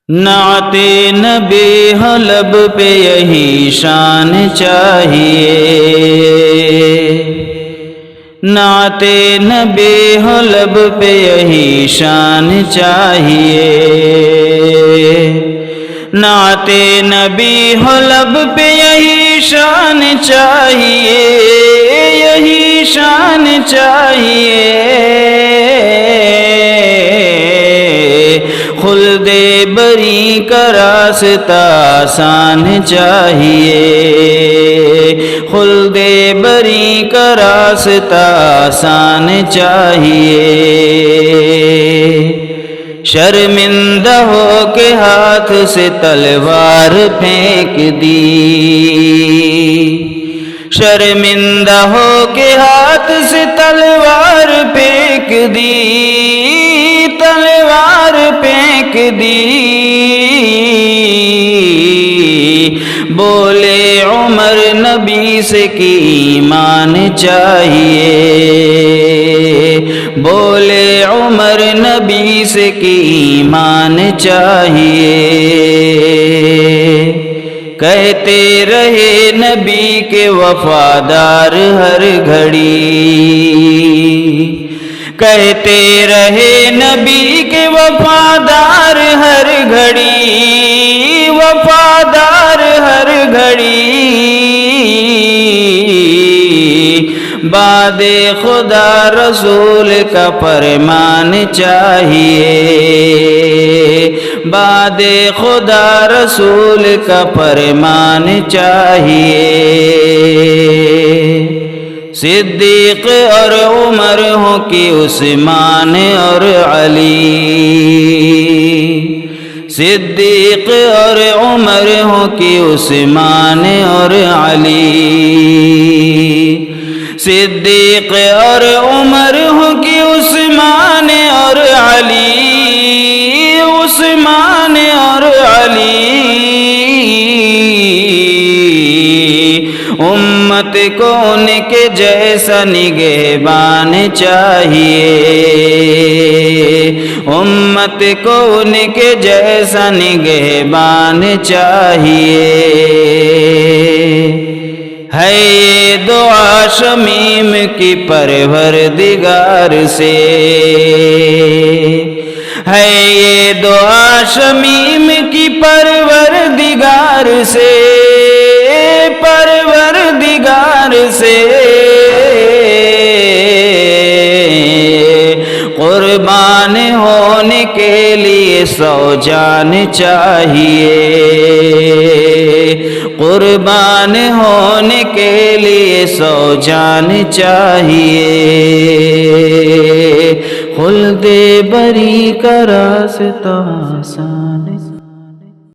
نعت نبی حلب پہ یہی شان چاہیے، نعت نبی حلب پہ یہی شان چاہیے، نعت نبی حلب پہ یہی شان چاہیے، یہی شان چاہیے، خلد بری کا راستہ آسان چاہیے، خلد بری کا راستہ آسان چاہیے، شرمندہ ہو کے ہاتھ سے تلوار پھینک دی، شرمندہ ہو کے ہاتھ سے تلوار پھینک دی، تلوار پھینک دی، بولے عمر نبی سے کہ ایمان چاہیے، بولے عمر نبی سے کہ ایمان چاہیے، کہتے رہے نبی کے وفادار ہر گھڑی، کہتے رہے نبی کے وفادار ہر گھڑی، وفادار ہر گھڑی، بعد خدا رسول کا فرمان چاہیے، بعد خدا رسول کا فرمان چاہیے، صدیق اور عمر ہوں کہ عثمان اور علی، صدیق اور عمر ہوں کہ عثمان اور علی، صدیق اور عمر ہوں کہ عثمان اور علی، عثمان اور علی، امت کو ان کے جیسا نگہبان چاہیے، امت کو ان کے جیسا نگہبان چاہیے، ہے یہ دعا شمیم کی پروردگار سے، ہے یہ دعا شمیم کی پروردگار سے، پروردگار سے، قربان ہونے کے لیے 100 جان چاہیے، قربان ہونے کے لیے 100 جان چاہیے، خلد بری کا راستہ آسان